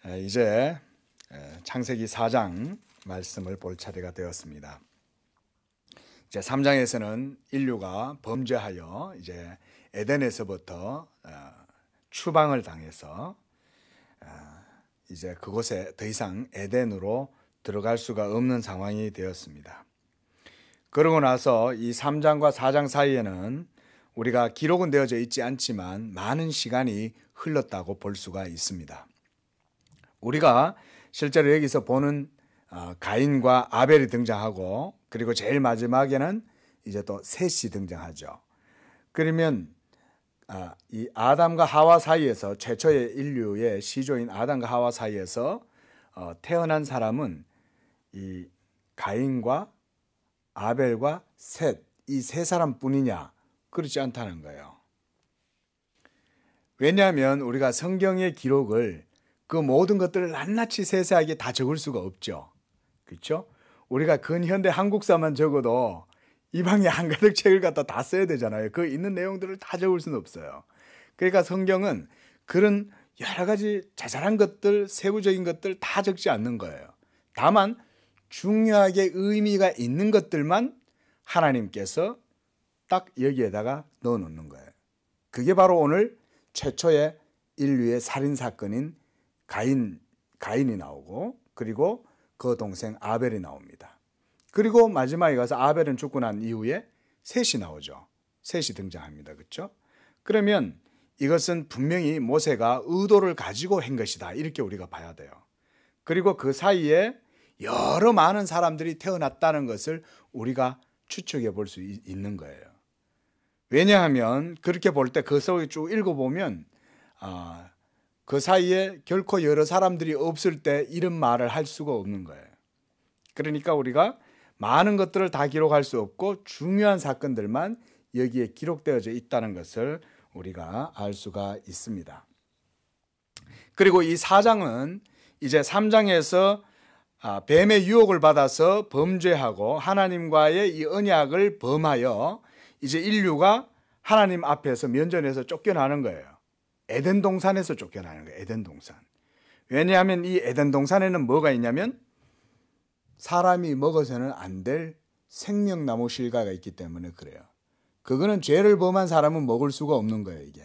이제 창세기 4장 말씀을 볼 차례가 되었습니다. 이제 3장에서는 인류가 범죄하여 이제 에덴에서부터 추방을 당해서 이제 그곳에 더 이상 에덴으로 들어갈 수가 없는 상황이 되었습니다. 그러고 나서 이 3장과 4장 사이에는 우리가 기록은 되어져 있지 않지만 많은 시간이 흘렀다고 볼 수가 있습니다. 우리가 실제로 여기서 보는 가인과 아벨이 등장하고, 그리고 제일 마지막에는 이제 또 셋이 등장하죠. 그러면 이 아담과 하와 사이에서, 최초의 인류의 시조인 아담과 하와 사이에서 태어난 사람은 이 가인과 아벨과 셋, 이 세 사람뿐이냐? 그렇지 않다는 거예요. 왜냐하면 우리가 성경의 기록을 그 모든 것들을 낱낱이 세세하게 다 적을 수가 없죠. 그렇죠? 우리가 근현대 한국사만 적어도 이 방에 한가득 책을 갖다 다 써야 되잖아요. 그 있는 내용들을 다 적을 수는 없어요. 그러니까 성경은 그런 여러 가지 자잘한 것들, 세부적인 것들 다 적지 않는 거예요. 다만 중요하게 의미가 있는 것들만 하나님께서 딱 여기에다가 넣어 놓는 거예요. 그게 바로 오늘 최초의 인류의 살인사건인 가인이 나오고, 그리고 그 동생 아벨이 나옵니다. 그리고 마지막에 가서 아벨은 죽고 난 이후에 셋이 나오죠. 셋이 등장합니다. 그렇죠? 그러면 이것은 분명히 모세가 의도를 가지고 한 것이다, 이렇게 우리가 봐야 돼요. 그리고 그 사이에 여러 많은 사람들이 태어났다는 것을 우리가 추측해 볼 수 있는 거예요. 왜냐하면 그렇게 볼 때 그 속에 쭉 읽어보면 그 사이에 결코 여러 사람들이 없을 때 이런 말을 할 수가 없는 거예요. 그러니까 우리가 많은 것들을 다 기록할 수 없고 중요한 사건들만 여기에 기록되어져 있다는 것을 우리가 알 수가 있습니다. 그리고 이 4장은 이제 3장에서 뱀의 유혹을 받아서 범죄하고 하나님과의 이 언약을 범하여 이제 인류가 하나님 앞에서 면전에서 쫓겨나는 거예요. 에덴 동산에서 쫓겨나는 거예요. 에덴 동산. 왜냐하면 이 에덴 동산에는 뭐가 있냐면 사람이 먹어서는 안 될 생명나무 실과가 있기 때문에 그래요. 그거는 죄를 범한 사람은 먹을 수가 없는 거예요, 이게.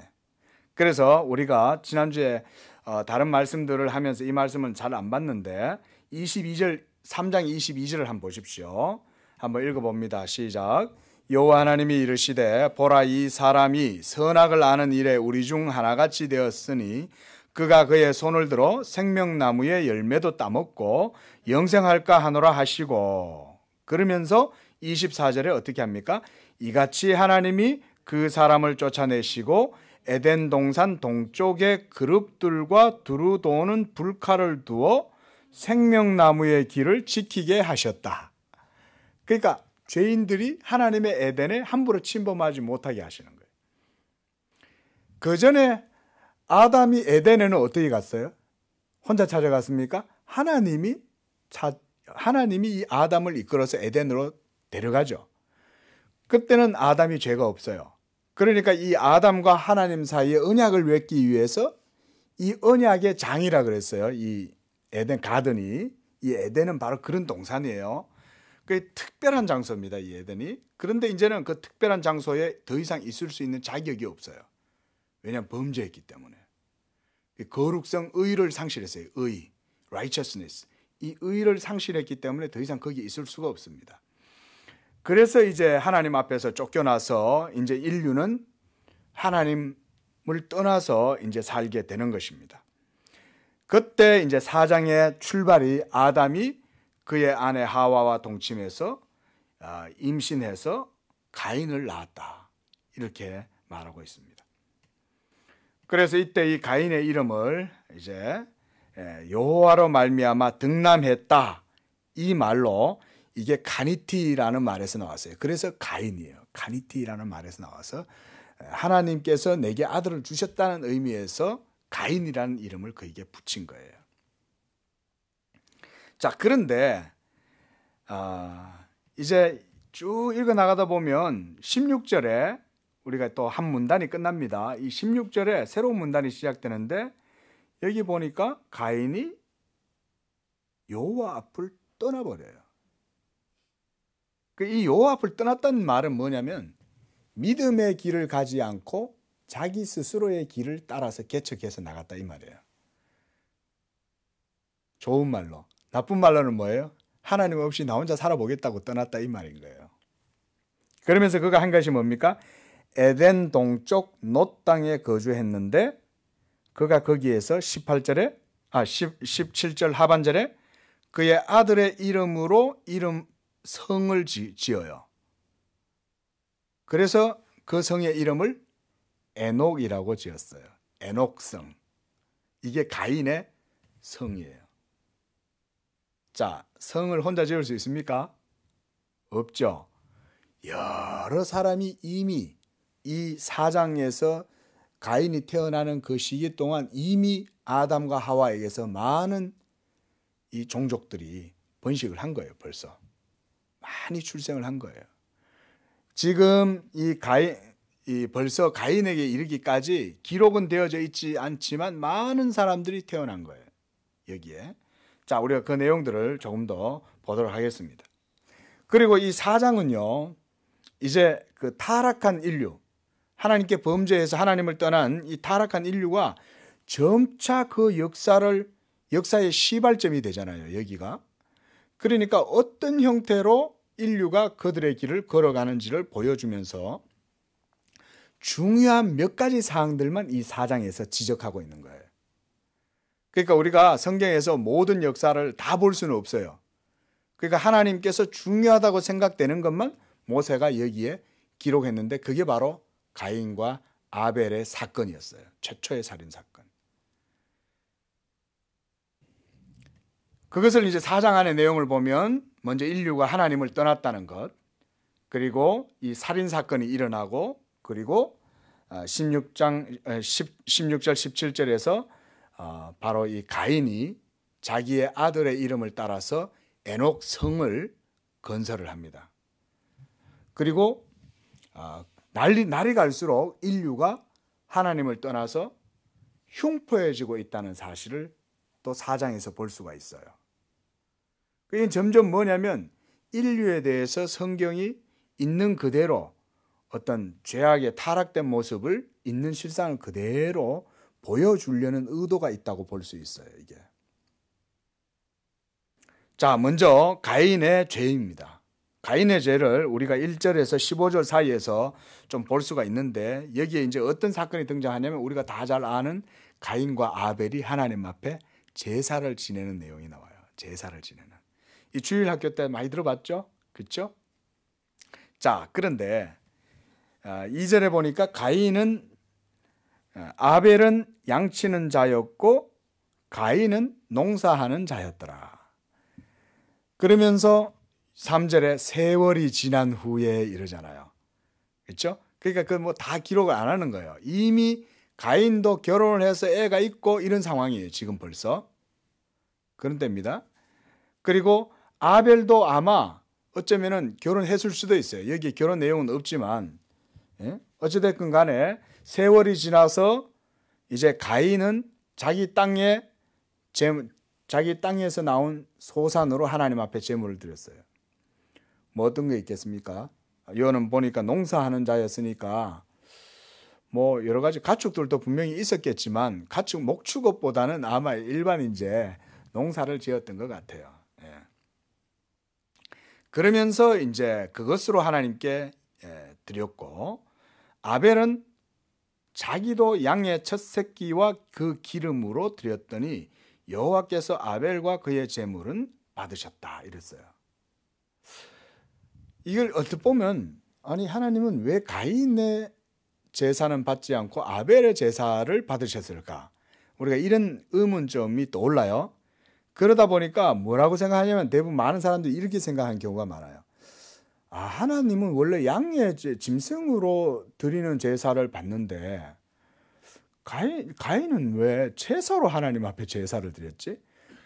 그래서 우리가 지난주에 다른 말씀들을 하면서 이 말씀은 잘 안 봤는데 22절, 3장 22절을 한번 보십시오. 한번 읽어봅니다. 시작. 여호와 하나님이 이르시되 보라, 이 사람이 선악을 아는 일에 우리 중 하나같이 되었으니 그가 그의 손을 들어 생명나무의 열매도 따먹고 영생할까 하노라 하시고, 그러면서 24절에 어떻게 합니까? 이같이 하나님이 그 사람을 쫓아내시고 에덴 동산 동쪽에 그룹들과 두루 도는 불칼을 두어 생명나무의 길을 지키게 하셨다. 그러니까 죄인들이 하나님의 에덴에 함부로 침범하지 못하게 하시는 거예요. 그 전에 아담이 에덴에는 어떻게 갔어요? 혼자 찾아갔습니까? 하나님이 이 아담을 이끌어서 에덴으로 데려가죠. 그때는 아담이 죄가 없어요. 그러니까 이 아담과 하나님 사이에 언약을 맺기 위해서 이 언약의 장이라 그랬어요. 이 에덴 가든이. 이 에덴은 바로 그런 동산이에요. 그 특별한 장소입니다, 이 에덴이. 그런데 이제는 그 특별한 장소에 더 이상 있을 수 있는 자격이 없어요. 왜냐하면 범죄했기 때문에. 거룩성, 의를 상실했어요. 의, righteousness. 이 의를 상실했기 때문에 더 이상 거기에 있을 수가 없습니다. 그래서 이제 하나님 앞에서 쫓겨나서 이제 인류는 하나님을 떠나서 이제 살게 되는 것입니다. 그때 이제 4장의 출발이 아담이 그의 아내 하와와 동침해서 임신해서 가인을 낳았다, 이렇게 말하고 있습니다. 그래서 이때 이 가인의 이름을 이제 여호와로 말미암아 등남했다, 이 말로 이게 가니티라는 말에서 나왔어요. 그래서 가인이에요. 가니티라는 말에서 나와서 하나님께서 내게 아들을 주셨다는 의미에서 가인이라는 이름을 그에게 붙인 거예요. 자, 그런데 이제 쭉 읽어 나가다 보면 16절에 우리가 또 한 문단이 끝납니다. 이 16절에 새로운 문단이 시작되는데 여기 보니까 가인이 여호와 앞을 떠나버려요. 이 여호와 앞을 떠났다는 말은 뭐냐면 믿음의 길을 가지 않고 자기 스스로의 길을 따라서 개척해서 나갔다 이 말이에요. 좋은 말로. 나쁜 말로는 뭐예요? 하나님 없이 나 혼자 살아보겠다고 떠났다 이 말인 거예요. 그러면서 그가 한 것이 뭡니까? 에덴 동쪽 놋 땅에 거주했는데 그가 거기에서 17절 하반절에 그의 아들의 이름으로 성을 지어요. 그래서 그 성의 이름을 에녹이라고 지었어요. 에녹성. 이게 가인의 성이에요. 자, 성을 혼자 지을 수 있습니까? 없죠. 여러 사람이 이미 이 사장에서 가인이 태어나는 그 시기 동안 이미 아담과 하와에게서 많은 이 종족들이 번식을 한 거예요. 벌써 많이 출생을 한 거예요. 지금 벌써 가인에게 이르기까지 기록은 되어져 있지 않지만 많은 사람들이 태어난 거예요. 여기에. 자, 우리가 그 내용들을 조금 더 보도록 하겠습니다. 그리고 이 4장은요, 이제 그 타락한 인류, 하나님께 범죄해서 하나님을 떠난 이 타락한 인류가 점차 그 역사의 시발점이 되잖아요, 여기가. 그러니까 어떤 형태로 인류가 그들의 길을 걸어가는지를 보여주면서 중요한 몇 가지 사항들만 이 4장에서 지적하고 있는 거예요. 그러니까 우리가 성경에서 모든 역사를 다 볼 수는 없어요. 그러니까 하나님께서 중요하다고 생각되는 것만 모세가 여기에 기록했는데 그게 바로 가인과 아벨의 사건이었어요. 최초의 살인 사건. 그것을 이제 4장 안의 내용을 보면 먼저 인류가 하나님을 떠났다는 것, 그리고 이 살인 사건이 일어나고, 그리고 16절 17절에서 바로 이 가인이 자기의 아들의 이름을 따라서 에녹 성을 건설을 합니다. 그리고 날이 갈수록 인류가 하나님을 떠나서 흉포해지고 있다는 사실을 또 4장에서 볼 수가 있어요. 그게 점점 뭐냐면 인류에 대해서 성경이 있는 그대로 어떤 죄악의 타락된 모습을 있는 실상을 그대로 보여주려는 의도가 있다고 볼 수 있어요, 이게. 자, 먼저 가인의 죄입니다. 가인의 죄를 우리가 1절에서 15절 사이에서 좀 볼 수가 있는데 여기에 이제 어떤 사건이 등장하냐면 우리가 다 잘 아는 가인과 아벨이 하나님 앞에 제사를 지내는 내용이 나와요. 제사를 지내는. 이 주일 학교 때 많이 들어봤죠? 그렇죠? 자, 그런데 2절에 보니까 아벨은 양치는 자였고 가인은 농사하는 자였더라. 그러면서 3절에 세월이 지난 후에 이러잖아요. 그렇죠? 그러니까 그 뭐 다 기록을 안 하는 거예요. 이미 가인도 결혼을 해서 애가 있고 이런 상황이에요. 지금 벌써. 그런 때입니다. 그리고 아벨도 아마 어쩌면은 결혼했을 수도 있어요. 여기 결혼 내용은 없지만 어찌됐건 간에 세월이 지나서 이제 가인은 자기 땅에서 나온 소산으로 하나님 앞에 제물을 드렸어요. 뭐 어떤 게 있겠습니까? 요는 보니까 농사하는 자였으니까 뭐 여러 가지 가축들도 분명히 있었겠지만 목축업보다는 아마 일반 이제 농사를 지었던 것 같아요. 그러면서 이제 그것으로 하나님께 드렸고 아벨은 자기도 양의 첫 새끼와 그 기름으로 드렸더니 여호와께서 아벨과 그의 제물은 받으셨다 이랬어요. 이걸 어떻게 보면 아니 하나님은 왜 가인의 제사는 받지 않고 아벨의 제사를 받으셨을까? 우리가 이런 의문점이 떠올라요. 그러다 보니까 뭐라고 생각하냐면 대부분 많은 사람들이 이렇게 생각하는 경우가 많아요. 하나님은 원래 양의 짐승으로 드리는 제사를 받는데 가인은 왜 채소로 하나님 앞에 제사를 드렸지?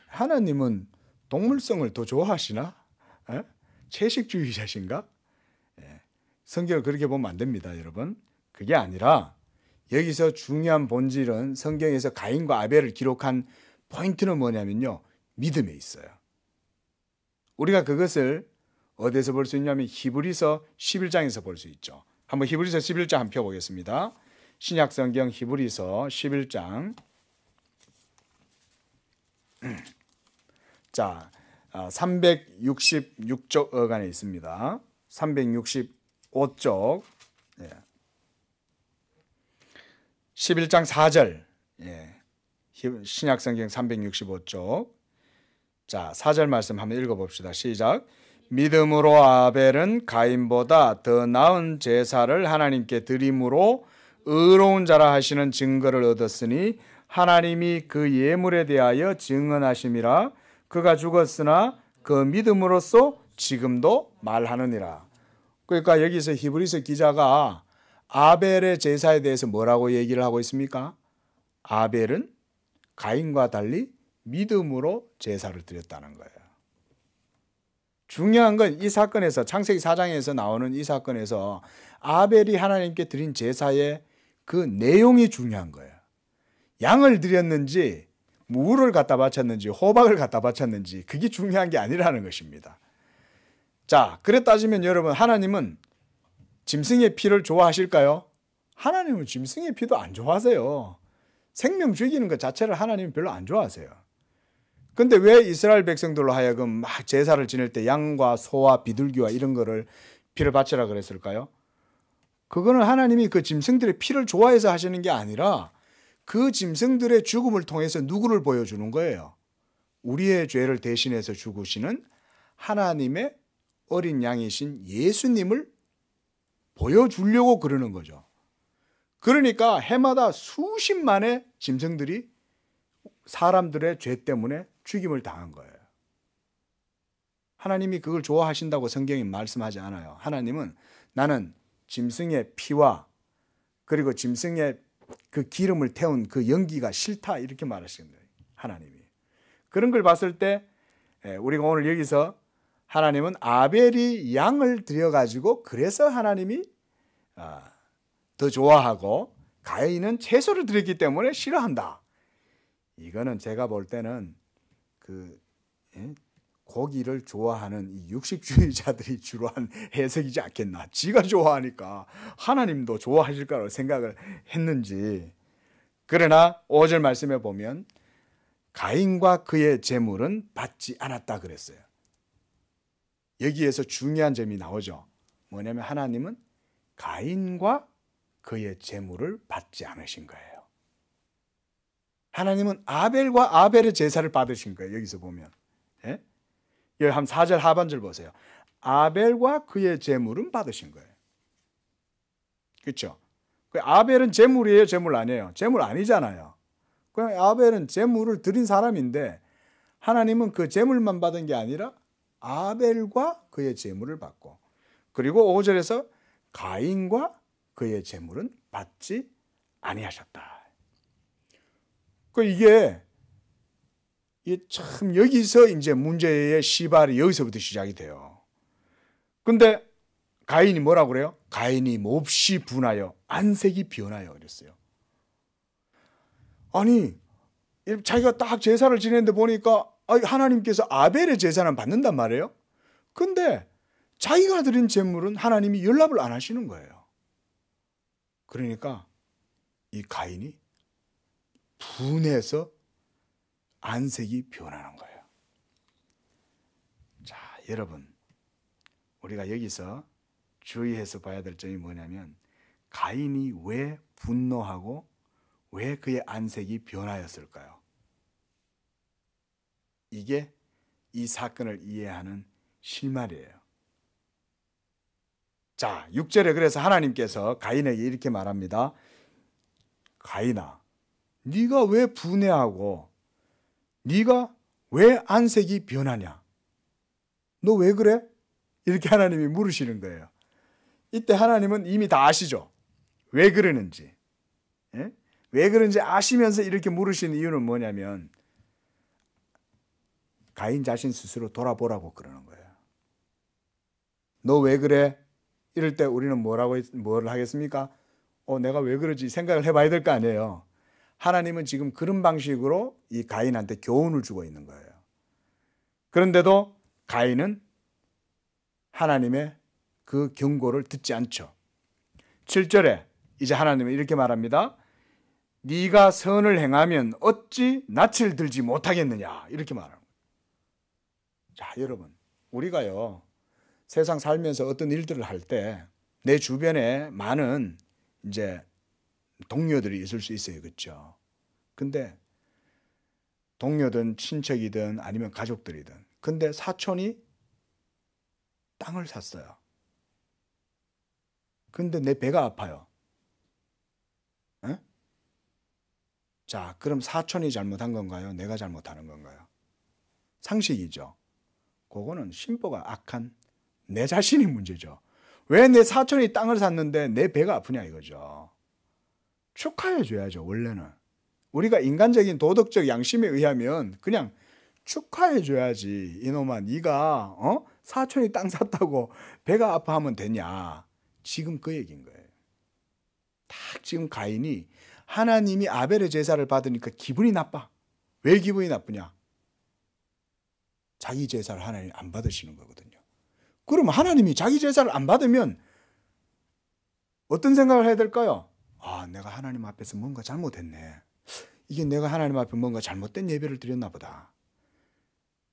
하나님은 동물성을 더 좋아하시나? 채식주의자신가? 성경을 그렇게 보면 안 됩니다, 여러분. 그게 아니라 여기서 중요한 본질은 성경에서 가인과 아벨을 기록한 포인트는 뭐냐면요. 믿음에 있어요. 우리가 그것을 어디서 볼 수 있냐면 히브리서 11장에서 볼 수 있죠. 한번 히브리서 11장 한번 펴보겠습니다. 신약성경 히브리서 11장. 자, 366쪽 어간에 있습니다. 365쪽. 11장 4절. 신약성경 365쪽. 자, 4절 말씀 한번 읽어봅시다. 시작. 믿음으로 아벨은 가인보다 더 나은 제사를 하나님께 드림으로 의로운 자라 하시는 증거를 얻었으니 하나님이 그 예물에 대하여 증언하심이라. 그가 죽었으나 그 믿음으로써 지금도 말하느니라. 그러니까 여기서 히브리서 기자가 아벨의 제사에 대해서 뭐라고 얘기를 하고 있습니까? 아벨은 가인과 달리 믿음으로 제사를 드렸다는 거예요. 중요한 건 이 사건에서 창세기 4장에서 나오는 이 사건에서 아벨이 하나님께 드린 제사의 그 내용이 중요한 거예요. 양을 드렸는지 무를 갖다 바쳤는지 호박을 갖다 바쳤는지 그게 중요한 게 아니라는 것입니다. 자, 그래 따지면 여러분, 하나님은 짐승의 피를 좋아하실까요? 하나님은 짐승의 피도 안 좋아하세요. 생명 죽이는 것 자체를 하나님은 별로 안 좋아하세요. 근데 왜 이스라엘 백성들로 하여금 막 제사를 지낼 때 양과 소와 비둘기와 이런 거를 피를 바치라 그랬을까요? 그거는 하나님이 그 짐승들의 피를 좋아해서 하시는 게 아니라 그 짐승들의 죽음을 통해서 누구를 보여주는 거예요? 우리의 죄를 대신해서 죽으시는 하나님의 어린 양이신 예수님을 보여주려고 그러는 거죠. 그러니까 해마다 수십만의 짐승들이 사람들의 죄 때문에 죽임을 당한 거예요. 하나님이 그걸 좋아하신다고 성경이 말씀하지 않아요. 하나님은 나는 짐승의 피와 그리고 짐승의 그 기름을 태운 그 연기가 싫다 이렇게 말하시는 거예요. 하나님이. 그런 걸 봤을 때 우리가 오늘 여기서 하나님은 아벨이 양을 드려가지고 그래서 하나님이 더 좋아하고 가인은 채소를 드렸기 때문에 싫어한다. 이거는 제가 볼 때는 고기를 좋아하는 이 육식주의자들이 주로 한 해석이지 않겠나. 지가 좋아하니까 하나님도 좋아하실 거라고 생각을 했는지. 그러나 5절 말씀에 보면 가인과 그의 재물은 받지 않았다 그랬어요. 여기에서 중요한 점이 나오죠. 뭐냐면 하나님은 가인과 그의 재물을 받지 않으신 거예요. 하나님은 아벨과 아벨의 제사를 받으신 거예요. 여기서 보면. 여기 한 4절 하반절 보세요. 아벨과 그의 제물은 받으신 거예요. 그렇죠? 아벨은 제물이에요? 제물 아니에요? 제물 아니잖아요. 그냥 아벨은 제물을 드린 사람인데 하나님은 그 제물만 받은 게 아니라 아벨과 그의 제물을 받고 그리고 5절에서 가인과 그의 제물은 받지 아니하셨다. 이게 참 여기서 이제 문제의 시발이 여기서부터 시작이 돼요. 근데 가인이 뭐라고 그래요? 가인이 몹시 분하여 안색이 변하여 그랬어요. 아니 자기가 딱 제사를 지내는데 보니까 하나님께서 아벨의 제사는 받는단 말이에요. 근데 자기가 드린 제물은 하나님이 연락을 안 하시는 거예요. 그러니까 이 가인이 분해서 안색이 변하는 거예요. 자, 여러분, 우리가 여기서 주의해서 봐야 될 점이 뭐냐면 가인이 왜 분노하고 왜 그의 안색이 변하였을까요? 이게 이 사건을 이해하는 실마리예요. 자, 6절에 그래서 하나님께서 가인에게 이렇게 말합니다. 가인아, 네가 왜 분해하고 네가 왜 안색이 변하냐? 너 왜 그래? 이렇게 하나님이 물으시는 거예요. 이때 하나님은 이미 다 아시죠? 왜 그러는지. 왜 그런지 아시면서 이렇게 물으시는 이유는 뭐냐면 가인 자신 스스로 돌아보라고 그러는 거예요. 너 왜 그래? 이럴 때 우리는 뭘 하겠습니까? 내가 왜 그러지 생각을 해봐야 될 거 아니에요. 하나님은 지금 그런 방식으로 이 가인한테 교훈을 주고 있는 거예요. 그런데도 가인은 하나님의 그 경고를 듣지 않죠. 7절에 이제 하나님은 이렇게 말합니다. 네가 선을 행하면 어찌 낯을 들지 못하겠느냐, 이렇게 말하는 거예요. 자, 여러분, 우리가요 세상 살면서 어떤 일들을 할 때 내 주변에 많은 이제 동료들이 있을 수 있어요. 그렇죠? 근데 동료든 친척이든 아니면 가족들이든, 근데 사촌이 땅을 샀어요. 근데 내 배가 아파요. 에? 자, 그럼 사촌이 잘못한 건가요? 내가 잘못하는 건가요? 상식이죠. 그거는 심보가 악한 내 자신이 문제죠. 왜 내 사촌이 땅을 샀는데 내 배가 아프냐 이거죠. 축하해 줘야죠. 원래는 우리가 인간적인 도덕적 양심에 의하면 그냥 축하해 줘야지. 이놈아, 네가 사촌이 땅 샀다고 배가 아파하면 되냐. 지금 그 얘기인 거예요. 딱 지금 가인이 하나님이 아벨의 제사를 받으니까 기분이 나빠. 왜 기분이 나쁘냐? 자기 제사를 하나님 안 받으시는 거거든요. 그럼 하나님이 자기 제사를 안 받으면 어떤 생각을 해야 될까요? 내가 하나님 앞에서 뭔가 잘못했네. 이게 내가 하나님 앞에 뭔가 잘못된 예배를 드렸나 보다.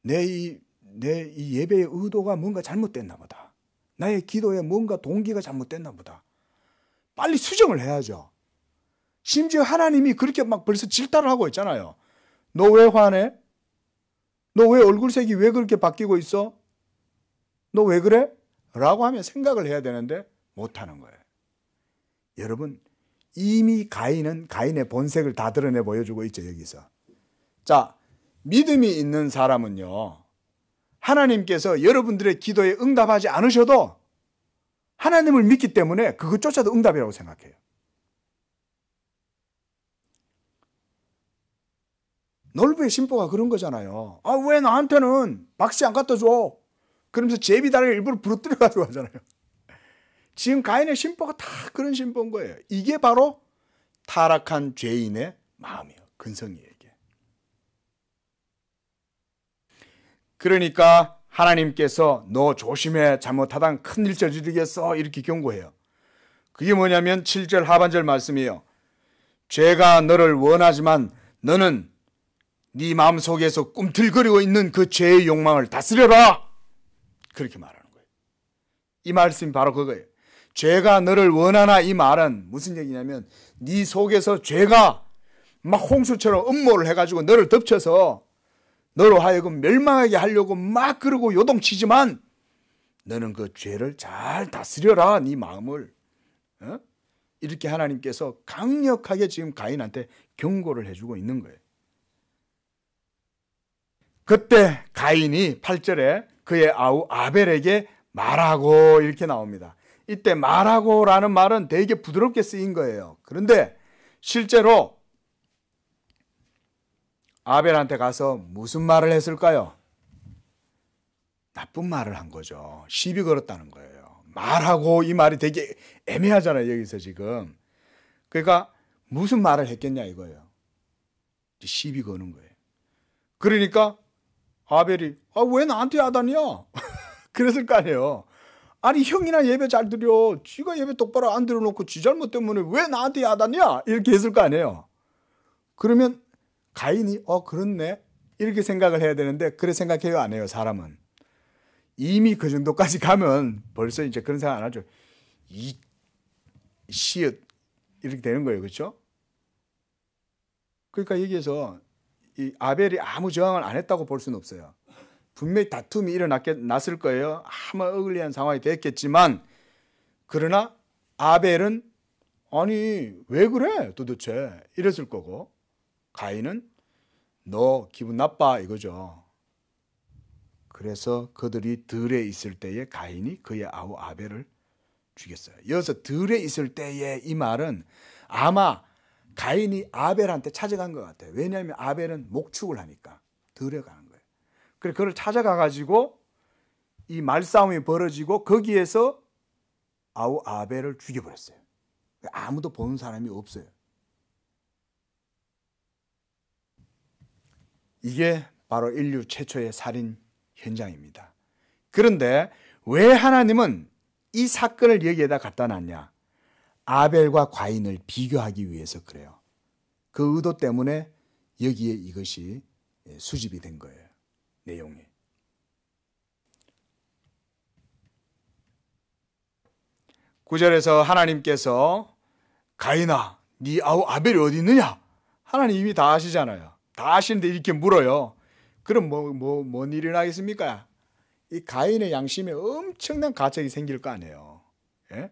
내 이 예배의 의도가 뭔가 잘못됐나 보다. 나의 기도에 뭔가 동기가 잘못됐나 보다. 빨리 수정을 해야죠. 심지어 하나님이 그렇게 막 벌써 질타를 하고 있잖아요. 너 왜 화내? 너 왜 얼굴색이 왜 그렇게 바뀌고 있어? 너 왜 그래? 라고 하면 생각을 해야 되는데 못하는 거예요. 여러분, 이미 가인은 가인의 본색을 다 드러내 보여주고 있죠. 여기서. 자, 믿음이 있는 사람은요, 하나님께서 여러분들의 기도에 응답하지 않으셔도 하나님을 믿기 때문에 그것조차도 응답이라고 생각해요. 놀부의 심보가 그런 거잖아요. 왜 나한테는 박씨 안 갖다 줘? 그러면서 제비다리를 일부러 부러뜨려 가지고 하잖아요. 지금 가인의 심보가 다 그런 심보인 거예요. 이게 바로 타락한 죄인의 마음이에요. 근성이에요. 이게. 그러니까 하나님께서 너 조심해, 잘못하다 큰일 저지르겠어, 이렇게 경고해요. 그게 뭐냐면 7절 하반절 말씀이에요. 죄가 너를 원하지만 너는 네 마음속에서 꿈틀거리고 있는 그 죄의 욕망을 다스려라, 그렇게 말하는 거예요. 이 말씀이 바로 그거예요. 죄가 너를 원하나, 이 말은 무슨 얘기냐면 네 속에서 죄가 막 홍수처럼 음모를 해가지고 너를 덮쳐서 너로 하여금 멸망하게 하려고 막 그러고 요동치지만 너는 그 죄를 잘 다스려라, 네 마음을. 이렇게 하나님께서 강력하게 지금 가인한테 경고를 해주고 있는 거예요. 그때 가인이 8절에 그의 아우 아벨에게 말하고, 이렇게 나옵니다. 이때 말하고라는 말은 되게 부드럽게 쓰인 거예요. 그런데 실제로 아벨한테 가서 무슨 말을 했을까요? 나쁜 말을 한 거죠. 시비 걸었다는 거예요. 말하고, 이 말이 되게 애매하잖아요, 여기서 지금. 그러니까 무슨 말을 했겠냐 이거예요. 시비 거는 거예요. 그러니까 아벨이 왜 나한테 야단이야? 그랬을 거 아니에요. 아니, 형이나 예배 잘 드려. 지가 예배 똑바로 안 드려놓고 지 잘못 때문에 왜 나한테 야단이야? 이렇게 했을 거 아니에요. 그러면 가인이 그렇네, 이렇게 생각을 해야 되는데 그래 생각해요, 안 해요? 사람은 이미 그 정도까지 가면 벌써 이제 그런 생각 안 하죠. 이 시읒 이렇게 되는 거예요. 그렇죠? 그러니까 여기에서 이 아벨이 아무 저항을 안 했다고 볼 수는 없어요. 분명히 다툼이 일어났을 거예요. 아마 어글리한 상황이 됐겠지만, 그러나 아벨은 아니 왜 그래 도대체 이랬을 거고, 가인은 너 기분 나빠 이거죠. 그래서 그들이 들에 있을 때에 가인이 그의 아우 아벨을 죽였어요. 여기서 들에 있을 때에, 이 말은 아마 가인이 아벨한테 찾아간 것 같아요. 왜냐하면 아벨은 목축을 하니까 들에 가는 거예요. 그래서 그걸 찾아가 가지고 이 말싸움이 벌어지고 거기에서 아우 아벨을 죽여버렸어요. 아무도 보는 사람이 없어요. 이게 바로 인류 최초의 살인 현장입니다. 그런데 왜 하나님은 이 사건을 여기에다 갖다 놨냐? 아벨과 가인을 비교하기 위해서 그래요. 그 의도 때문에 여기에 이것이 수집이 된 거예요. 내용이. 구절에서 하나님께서 가인아, 네 아우 아벨이 어디 있느냐? 하나님 이미 다 아시잖아요. 다 아시는데 이렇게 물어요. 그럼 뭔 일이 나겠습니까? 이 가인의 양심에 엄청난 가책이 생길 거 아니에요. 예?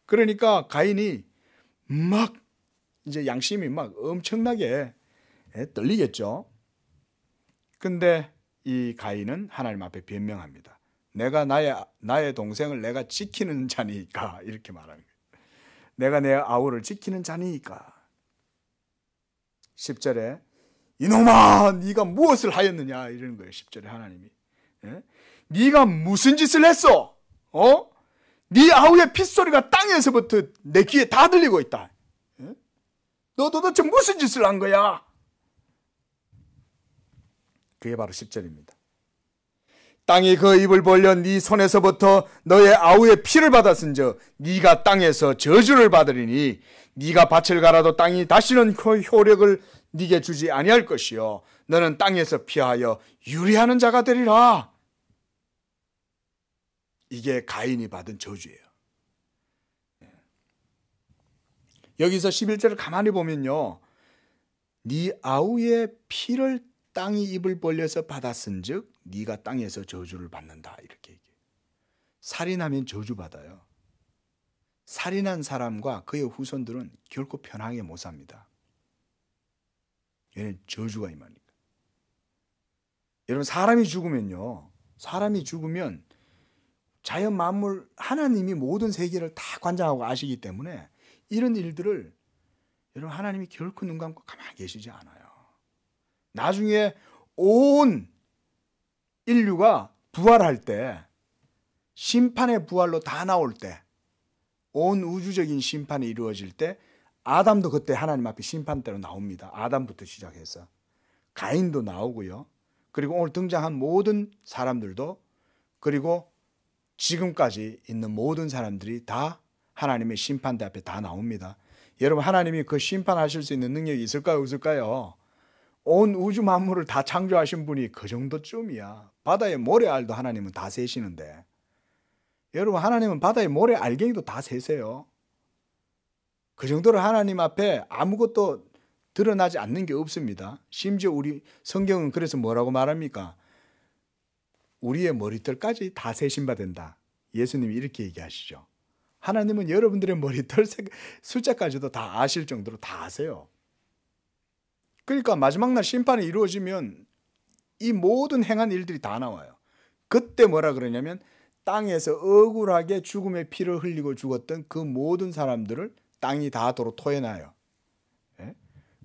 그러니까 가인이 막 이제 양심이 막 엄청나게 떨리겠죠. 근데 이 가인은 하나님 앞에 변명합니다. 내가 나의 동생을 내가 지키는 자니까 이렇게 말하는 거예요. 내가 내 아우를 지키는 자니까. 10절에 이놈아 네가 무엇을 하였느냐 이러는 거예요. 10절에 하나님이. 예? 네가 무슨 짓을 했어? 네 아우의 핏소리가 땅에서부터 내 귀에 다 들리고 있다. 예? 너 도대체 무슨 짓을 한 거야? 그게 바로 10절입니다. 땅이 그 입을 벌려 네 손에서부터 너의 아우의 피를 받았은즉 네가 땅에서 저주를 받으리니 네가 밭을 갈아도 땅이 다시는 그 효력을 네게 주지 아니할 것이요 너는 땅에서 피하여 유리하는 자가 되리라. 이게 가인이 받은 저주예요. 여기서 11절을 가만히 보면요. 네 아우의 피를 땅이 입을 벌려서 받았은즉 네가 땅에서 저주를 받는다 이렇게 얘기해요. 살인하면 저주받아요. 살인한 사람과 그의 후손들은 결코 편하게 못 삽니다. 얘는 저주가 임하니까. 여러분 사람이 죽으면 자연 만물 하나님이 모든 세계를 다 관장하고 아시기 때문에 이런 일들을 여러분 하나님이 결코 눈 감고 가만히 계시지 않아요. 나중에 온 인류가 부활할 때 심판의 부활로 다 나올 때 온 우주적인 심판이 이루어질 때 아담도 그때 하나님 앞에 심판대로 나옵니다. 아담부터 시작해서 가인도 나오고요. 그리고 오늘 등장한 모든 사람들도 그리고 지금까지 있는 모든 사람들이 다 하나님의 심판대 앞에 다 나옵니다. 여러분 하나님이 그 심판하실 수 있는 능력이 있을까요? 없을까요? 온 우주 만물을 다 창조하신 분이 그 정도쯤이야. 바다의 모래알도 하나님은 다 세시는데 여러분 하나님은 바다의 모래 알갱이도 다 세세요. 그 정도로 하나님 앞에 아무것도 드러나지 않는 게 없습니다. 심지어 우리 성경은 그래서 뭐라고 말합니까? 우리의 머리털까지 다 세신받는다. 예수님이 이렇게 얘기하시죠. 하나님은 여러분들의 머리털 숫자까지도 다 아실 정도로 다 아세요. 그러니까 마지막 날 심판이 이루어지면 이 모든 행한 일들이 다 나와요. 그때 뭐라 그러냐면 땅에서 억울하게 죽음의 피를 흘리고 죽었던 그 모든 사람들을 땅이 다 도로 토해놔요. 예?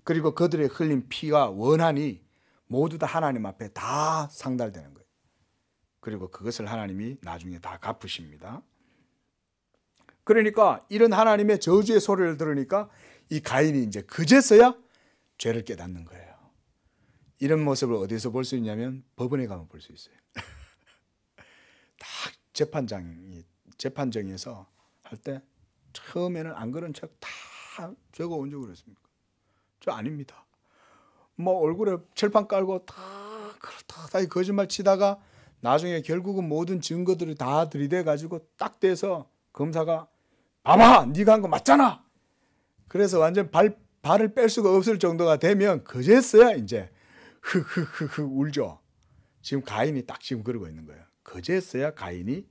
그리고 그들의 흘린 피와 원한이 모두 다 하나님 앞에 다 상달되는 거예요. 그리고 그것을 하나님이 나중에 다 갚으십니다. 그러니까 이런 하나님의 저주의 소리를 들으니까 이 가인이 이제 그제서야 죄를 깨닫는 거예요. 이런 모습을 어디서 볼 수 있냐면 법원에 가면 볼 수 있어요. 딱 재판정에서 할 때 처음에는 안 그런 척 다 죄가 언제 그랬습니까? 저 아닙니다. 뭐 얼굴에 철판 깔고 다 그렇다 다 거짓말 치다가 나중에 결국은 모든 증거들을 다 들이대 가지고 딱 돼서 검사가 봐봐 네가 한 거 맞잖아. 그래서 완전 발을 뺄 수가 없을 정도가 되면 그제서야 이제 흐흐흐흐 울죠. 지금 가인이 딱 지금 그러고 있는 거예요. 그제서야 가인이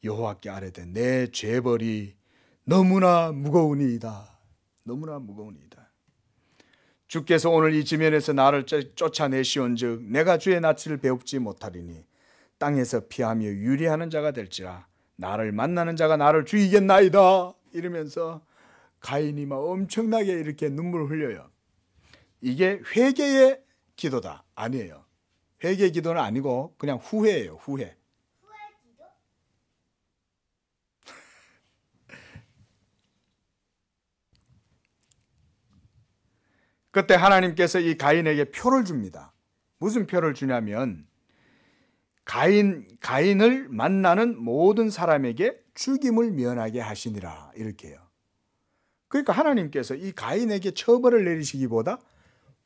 여호와께 아뢰되 내 죄벌이 너무나 무거우니이다. 너무나 무거우니이다. 주께서 오늘 이 지면에서 나를 쫓아내시온즉 내가 주의 낯을 배웁지 못하리니 땅에서 피하며 유리하는 자가 될지라 나를 만나는 자가 나를 죽이겠나이다. 이러면서 가인이 막 엄청나게 이렇게 눈물을 흘려요. 이게 회개의 기도다. 아니에요. 회개의 기도는 아니고 그냥 후회예요. 후회. 그때 하나님께서 이 가인에게 표를 줍니다. 무슨 표를 주냐면 가인을 만나는 모든 사람에게 죽임을 면하게 하시니라, 이렇게 해요. 그러니까 하나님께서 이 가인에게 처벌을 내리시기보다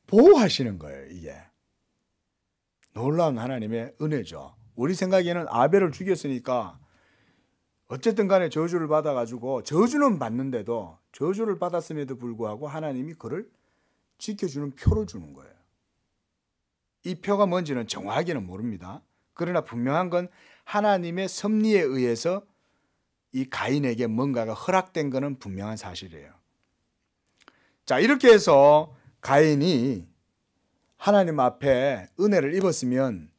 보호하시는 거예요. 이게 놀라운 하나님의 은혜죠. 우리 생각에는 아벨을 죽였으니까 어쨌든 간에 저주를 받아가지고, 저주는 받는데도, 저주를 받았음에도 불구하고 하나님이 그를 지켜주는 표를 주는 거예요. 이 표가 뭔지는 정확하게는 모릅니다. 그러나 분명한 건 하나님의 섭리에 의해서 이 가인에게 뭔가가 허락된 것은 분명한 사실이에요. 자, 이렇게 해서 가인이 하나님 앞에 은혜를 입었으면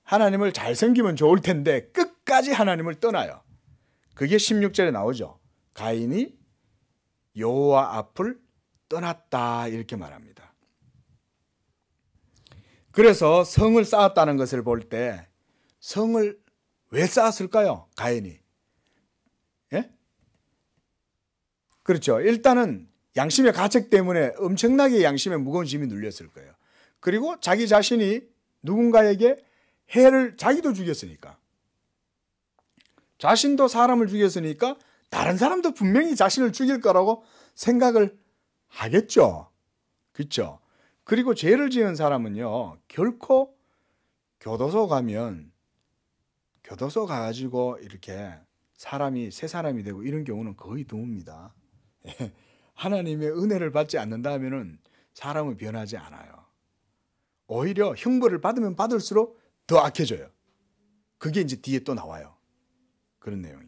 하나님을 잘 섬기면 좋을 텐데 끝까지 하나님을 떠나요. 그게 16절에 나오죠. 가인이 여호와 앞을 떠났다, 이렇게 말합니다. 그래서 성을 쌓았다는 것을 볼 때 성을 왜 쌓았을까요? 가인이. 예? 그렇죠. 일단은 양심의 가책 때문에 엄청나게 양심에 무거운 짐이 눌렸을 거예요. 그리고 자기 자신이 누군가에게 해를, 자기도 죽였으니까, 자신도 사람을 죽였으니까 다른 사람도 분명히 자신을 죽일 거라고 생각을 하겠죠. 그렇죠. 그리고 죄를 지은 사람은요, 결코 교도소 가가지고 이렇게 사람이 새 사람이 되고 이런 경우는 거의 드뭅니다. 하나님의 은혜를 받지 않는다 하면은 사람은 변하지 않아요. 오히려 형벌을 받으면 받을수록 더 악해져요. 그게 이제 뒤에 또 나와요. 그런 내용이.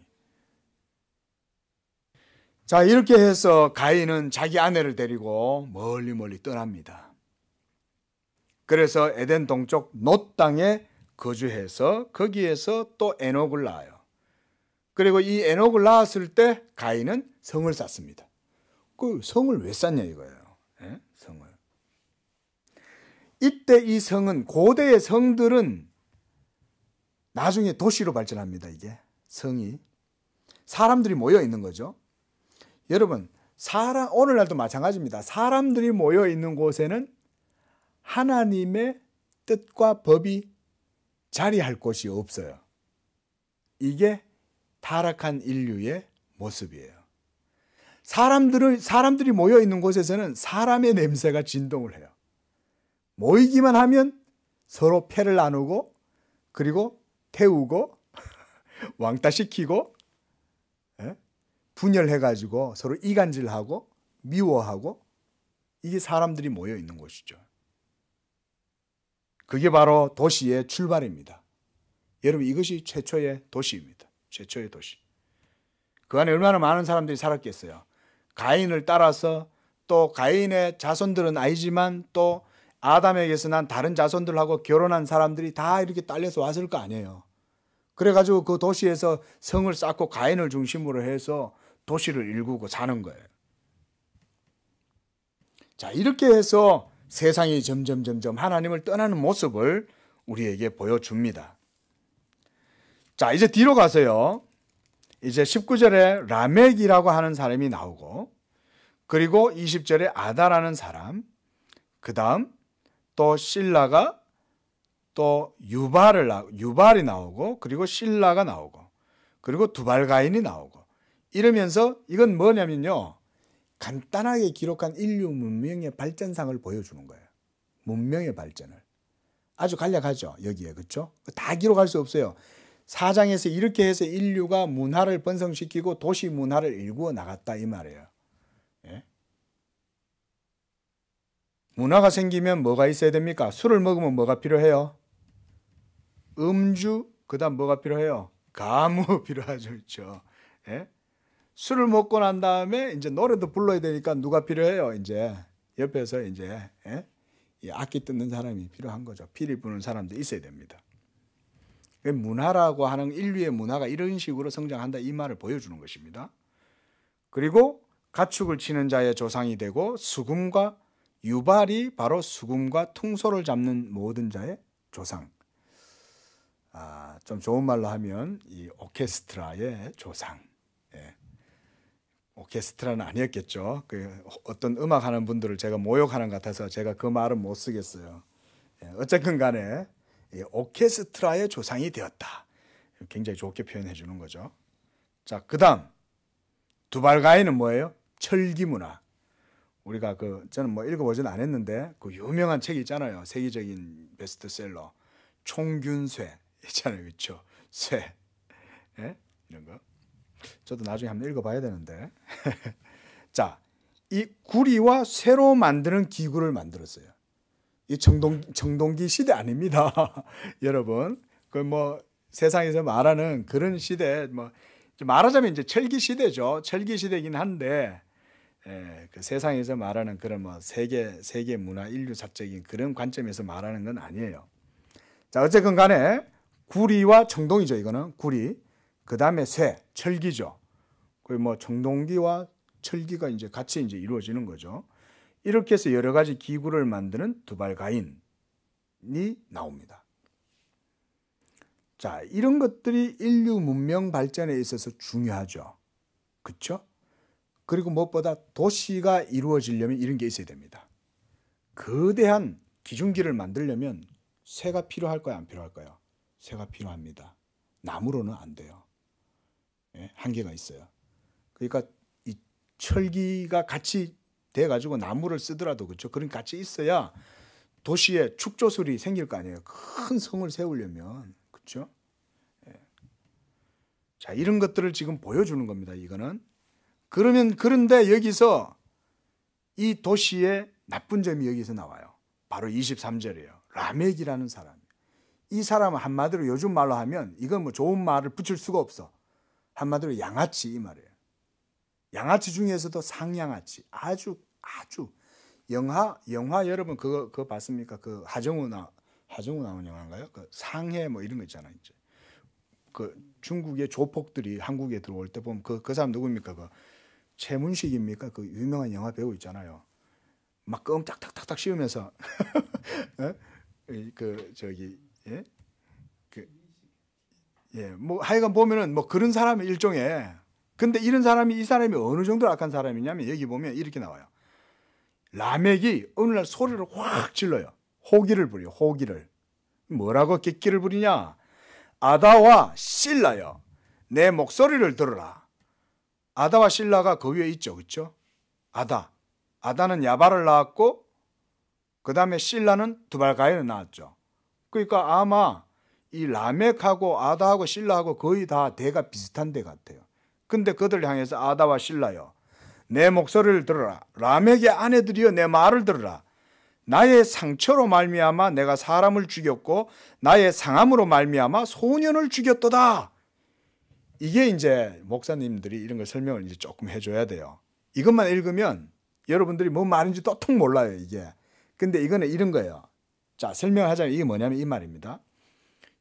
자, 이렇게 해서 가인은 자기 아내를 데리고 멀리 떠납니다. 그래서 에덴 동쪽 놋 땅에 거주해서 거기에서 또 에녹을 낳아요. 그리고 이 에녹을 낳았을 때 가인은 성을 쌓습니다. 그 성을 왜 쌓냐 이거예요. 예? 성을. 이때 이 성은, 고대의 성들은 나중에 도시로 발전합니다. 이게 성이 사람들이 모여 있는 거죠. 여러분, 오늘날도 마찬가지입니다. 사람들이 모여 있는 곳에는 하나님의 뜻과 법이 자리할 곳이 없어요. 이게 타락한 인류의 모습이에요. 사람들이 모여 있는 곳에서는 사람의 냄새가 진동을 해요. 모이기만 하면 서로 패를 나누고, 그리고 태우고 왕따시키고, 분열해가지고 서로 이간질하고 미워하고, 이게 사람들이 모여 있는 곳이죠. 그게 바로 도시의 출발입니다. 여러분, 이것이 최초의 도시입니다. 최초의 도시. 그 안에 얼마나 많은 사람들이 살았겠어요. 가인을 따라서, 또 가인의 자손들은 아니지만 또 아담에게서 난 다른 자손들하고 결혼한 사람들이 다 이렇게 딸려서 왔을 거 아니에요. 그래가지고 그 도시에서 성을 쌓고 가인을 중심으로 해서 도시를 일구고 사는 거예요. 자, 이렇게 해서 세상이 점점 하나님을 떠나는 모습을 우리에게 보여줍니다. 자, 이제 뒤로 가서요. 이제 19절에 라멕이라고 하는 사람이 나오고, 그리고 20절에 아다라는 사람, 그 다음 또 실라가 또 유발이 나오고, 그리고 실라가 나오고, 그리고 두발가인이 나오고, 이러면서 이건 뭐냐면요, 간단하게 기록한 인류 문명의 발전상을 보여주는 거예요. 문명의 발전을. 아주 간략하죠, 여기에. 그렇죠? 다 기록할 수 없어요. 4장에서 이렇게 해서 인류가 문화를 번성시키고 도시 문화를 일구어 나갔다, 이 말이에요. 예? 문화가 생기면 뭐가 있어야 됩니까? 술을 먹으면 뭐가 필요해요? 음주, 그 다음 뭐가 필요해요? 가무 필요하죠. 그렇죠? 예? 술을 먹고 난 다음에 이제 노래도 불러야 되니까 누가 필요해요? 이제 옆에서 이제 이 악기 뜯는 사람이 필요한 거죠. 피리 부는 사람도 있어야 됩니다. 문화라고 하는, 인류의 문화가 이런 식으로 성장한다, 이 말을 보여주는 것입니다. 그리고 가축을 치는 자의 조상이 되고, 수금과 유발이 바로 수금과 퉁소를 잡는 모든 자의 조상. 좀 좋은 말로 하면 이 오케스트라의 조상. 예. 오케스트라는 아니었겠죠. 그 어떤 음악 하는 분들을 제가 모욕하는 것 같아서 제가 그 말은 못 쓰겠어요. 예, 어쨌든 간에 오케스트라의 조상이 되었다. 굉장히 좋게 표현해 주는 거죠. 자, 그다음 두발가인은 뭐예요? 철기 문화. 우리가 저는 뭐 읽어보진 않았는데 그 유명한 책이 있잖아요. 세계적인 베스트셀러 총균쇠 있잖아요, 그렇죠? 쇠, 예? 이런 거. 저도 나중에 한번 읽어봐야 되는데. 자, 이 구리와 쇠로 만드는 기구를 만들었어요. 이 청동기 시대 아닙니다, 여러분. 그 뭐 세상에서 말하는 그런 시대, 뭐 말하자면 이제 철기 시대죠. 철기 시대이긴 한데. 그 세상에서 말하는 그런 뭐 세계 문화 인류사적인 그런 관점에서 말하는 건 아니에요. 자, 어쨌건 간에 구리와 청동이죠. 이거는 구리. 그다음에 쇠, 철기죠. 그 뭐 청동기와 철기가 이제 같이 이제 이루어지는 거죠. 이렇게 해서 여러 가지 기구를 만드는 두발가인이 나옵니다. 자, 이런 것들이 인류 문명 발전에 있어서 중요하죠. 그렇죠? 그리고 무엇보다 도시가 이루어지려면 이런 게 있어야 됩니다. 거대한 기중기를 만들려면 쇠가 필요할까요? 안 필요할까요? 쇠가 필요합니다. 나무로는 안 돼요. 예, 한계가 있어요. 그러니까 이 철기가 같이 돼가지고 나무를 쓰더라도 그렇죠. 그런 같이 있어야 도시에 축조설이 생길 거 아니에요. 큰 성을 세우려면 그렇죠. 예. 자, 이런 것들을 지금 보여주는 겁니다. 이거는. 그런데 여기서 이 도시의 나쁜 점이 여기서 나와요. 바로 23절이에요. 라멕이라는 사람. 이 사람은 한마디로 요즘 말로 하면 이건 뭐 좋은 말을 붙일 수가 없어. 한마디로 양아치 이 말이에요. 양아치 중에서도 상양아치. 아주 영화 여러분 그거 봤습니까? 그 하정우 나온 영화인가요? 그 상해 뭐 이런 거 있잖아요. 이제. 그 중국의 조폭들이 한국에 들어올 때 보면 그 사람 누구입니까? 그 최문식입니까? 그 유명한 영화 배우 있잖아요. 막 껌짝탁탁탁 씌우면서 예? 뭐 하여간 보면은 뭐 그런 사람의 일종의 근데 이 사람이 어느 정도로 악한 사람이냐면 여기 보면 이렇게 나와요. 라멕이 어느 날 소리를 확 질러요. 호기를 부려요. 호기를. 뭐라고 객기를 부리냐? 아다와 실라요. 내 목소리를 들어라. 아다와 실라가 그 위에 있죠. 그렇죠? 아다는 야발을 낳았고 그 다음에 실라는 두발가인을 낳았죠. 그러니까 아마 이 라멕하고 아다하고 실라하고 거의 다 대가 비슷한 대 같아요. 근데 그들 향해서 아다와 실라요. 내 목소리를 들어라. 라멕의 아내들이여 내 말을 들어라. 나의 상처로 말미암아 내가 사람을 죽였고 나의 상함으로 말미암아 소년을 죽였도다. 이게 이제 목사님들이 이런 걸 설명을 이제 조금 해줘야 돼요. 이것만 읽으면 여러분들이 뭔 말인지 도통 몰라요, 이게. 근데 이거는 이런 거예요. 자, 설명하자면 이게 뭐냐면 이 말입니다.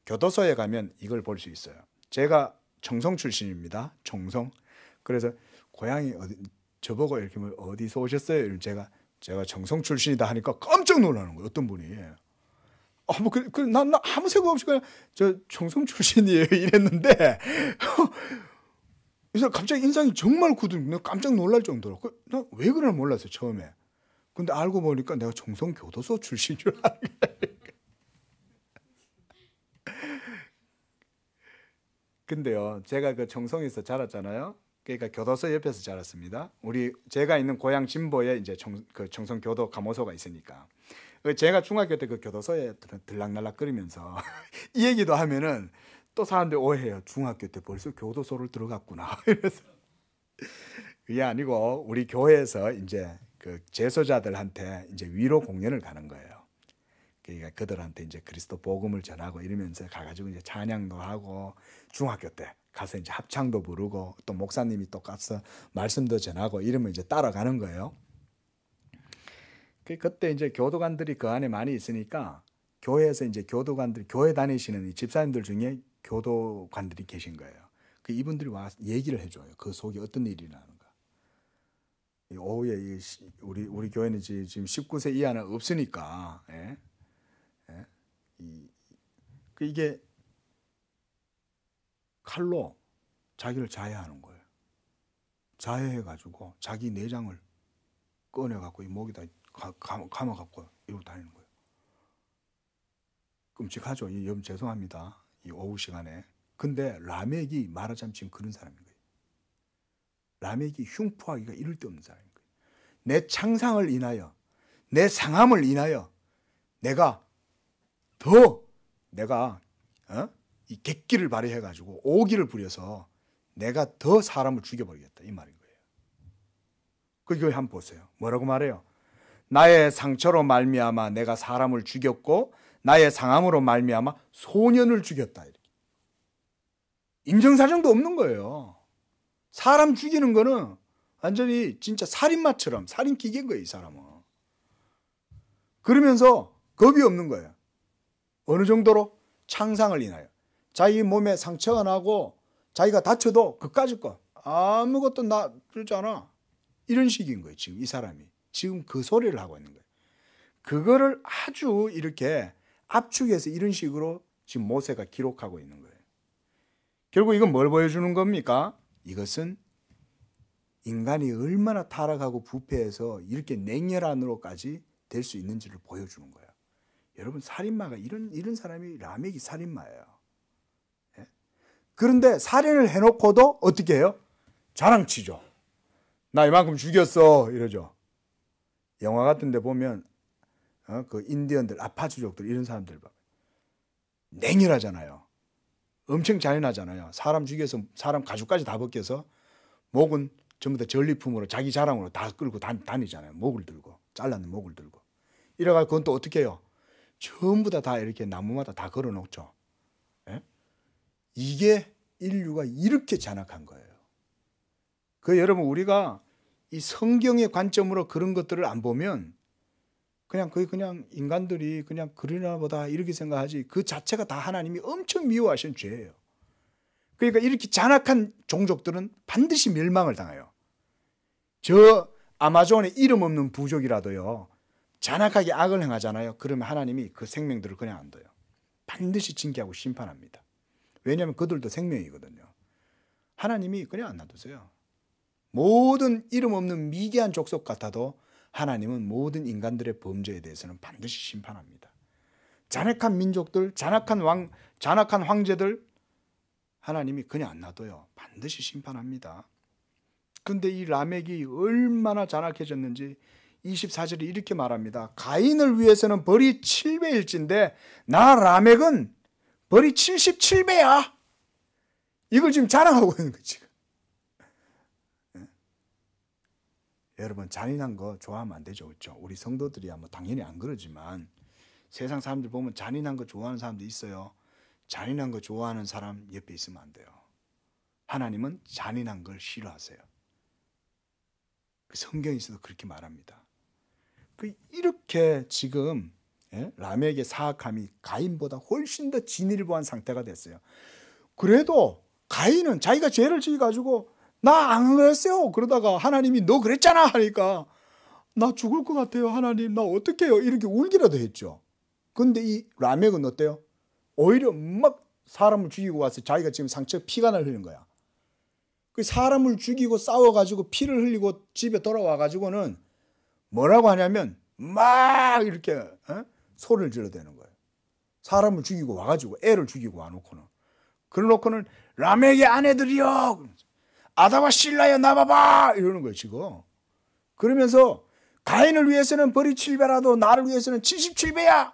교도소에 가면 이걸 볼 수 있어요. 제가 청송 출신입니다. 청송. 그래서 고향이 저보고 이렇게 뭐 어디서 오셨어요? 이러면 제가 청송 출신이다 하니까 깜짝 놀라는 거예요. 어떤 분이. 난 아무 생각 없이 그냥 저 청송 출신이에요 이랬는데 그래서 갑자기 인상이 정말 굳은 내가 깜짝 놀랄 정도로 나 왜 그러나 몰랐어요 처음에. 근데 알고 보니까 내가 청송 교도소 출신인 줄 알고. 근데요 제가 그 청송에서 자랐잖아요. 그러니까 교도소 옆에서 자랐습니다. 제가 있는 고향 진보에 이제 청송 교도 감호소가 있으니까. 제가 중학교 때 그 교도소에 들락날락거리면서 이 얘기도 하면은 또 사람들이 오해해요. 중학교 때 벌써 교도소를 들어갔구나. 그래서 그게 아니고 우리 교회에서 이제 그 재소자들한테 이제 위로 공연을 가는 거예요. 그러니까 그들한테 이제 그리스도 복음을 전하고 이러면서 가가지고 이제 찬양도 하고 중학교 때 가서 이제 합창도 부르고 또 목사님이 또 가서 말씀도 전하고 이러면 이제 따라가는 거예요. 그때 이제 교도관들이 그 안에 많이 있으니까 교회에서 이제 교회 다니시는 이 집사님들 중에 교도관들이 계신 거예요. 이분들이 와서 얘기를 해줘요. 그 속에 어떤 일이 나는가. 오후에 우리 교회는 지금 19세 이하는 없으니까 이게 칼로 자기를 자해하는 거예요. 자해해가지고 자기 내장을 꺼내갖고 이 목에다 감아갖고 이러고 다니는 거예요. 끔찍하죠. 여러분 죄송합니다. 이 오후 시간에. 근데 라멕이 말하자면 지금 그런 사람인 거예요. 라멕이 흉포하기가 이를 데 없는 사람인 거예요. 내 창상을 인하여, 내 상함을 인하여 내가 이 객기를 발휘해가지고 오기를 부려서 내가 더 사람을 죽여버리겠다 이 말인 거예요. 그 교회 한번 보세요. 뭐라고 말해요? 나의 상처로 말미암아 내가 사람을 죽였고 나의 상함으로 말미암아 소년을 죽였다. 이렇게. 인정사정도 없는 거예요. 사람 죽이는 거는 완전히 진짜 살인마처럼 살인기계인 거예요, 이 사람은. 그러면서 겁이 없는 거예요. 어느 정도로? 창상을 인하여. 자기 몸에 상처가 나고 자기가 다쳐도 그까짓 거 아무것도 나쁘지 않아. 이런 식인 거예요, 지금 이 사람이. 지금 그 소리를 하고 있는 거예요. 그거를 아주 이렇게 압축해서 이런 식으로 지금 모세가 기록하고 있는 거예요. 결국 이건 뭘 보여주는 겁니까? 이것은 인간이 얼마나 타락하고 부패해서 이렇게 냉혈한으로까지 될 수 있는지를 보여주는 거예요. 여러분, 살인마가 이런 사람이 라멕이 살인마예요. 예? 그런데 살인을 해놓고도 어떻게 해요? 자랑치죠. 나 이만큼 죽였어 이러죠. 영화 같은 데 보면 그 인디언들, 아파주족들 이런 사람들 봐. 냉혈하잖아요. 엄청 잔인하잖아요. 사람 죽여서 사람 가죽까지 다 벗겨서 목은 전부 다 전리품으로 자기 자랑으로 다 끌고 다니잖아요. 목을 들고, 잘랐는 목을 들고. 이래가 그건 또 어떻게 해요? 전부 다 이렇게 나무마다 다 걸어놓죠. 예? 이게 인류가 이렇게 잔악한 거예요. 그 여러분, 우리가 이 성경의 관점으로 그런 것들을 안 보면 그냥 인간들이 그냥 그러나 보다 이렇게 생각하지, 그 자체가 다 하나님이 엄청 미워하시는 죄예요. 그러니까 이렇게 잔악한 종족들은 반드시 멸망을 당해요. 저 아마존의 이름 없는 부족이라도요, 잔악하게 악을 행하잖아요. 그러면 하나님이 그 생명들을 그냥 안 둬요. 반드시 징계하고 심판합니다. 왜냐하면 그들도 생명이거든요. 하나님이 그냥 안 놔두세요. 모든 이름 없는 미개한 족속 같아도 하나님은 모든 인간들의 범죄에 대해서는 반드시 심판합니다. 잔악한 민족들, 잔악한 황제들 하나님이 그냥 안 놔둬요. 반드시 심판합니다. 근데 이 라멕이 얼마나 잔악해졌는지 24절에 이렇게 말합니다. 가인을 위해서는 벌이 7배일진데 나 라멕은 벌이 77배야. 이걸 지금 자랑하고 있는 거지. 여러분, 잔인한 거 좋아하면 안 되죠, 그렇죠? 우리 성도들이야 뭐 당연히 안 그러지만 세상 사람들 보면 잔인한 거 좋아하는 사람도 있어요. 잔인한 거 좋아하는 사람 옆에 있으면 안 돼요. 하나님은 잔인한 걸 싫어하세요. 성경에서도 그렇게 말합니다. 이렇게 지금 라멕의 사악함이 가인보다 훨씬 더 진일보한 상태가 됐어요. 그래도 가인은 자기가 죄를 지어가지고 나 안 그랬어요. 그러다가 하나님이 너 그랬잖아 하니까 나 죽을 것 같아요. 하나님 나 어떡해요. 이렇게 울기라도 했죠. 근데 이 라멕은 어때요? 오히려 막 사람을 죽이고 와서 자기가 지금 상처 피가 흘리는 거야. 그 사람을 죽이고 싸워가지고 피를 흘리고 집에 돌아와가지고는 뭐라고 하냐면 막 이렇게 소리를 질러대는 거예요. 사람을 죽이고 와가지고 애를 죽이고 와놓고는. 그러놓고는 라멕의 아내들이여 아다와 실라여 나봐봐 이러는 거예요 지금. 그러면서 가인을 위해서는 벌이 7배라도 나를 위해서는 77배야.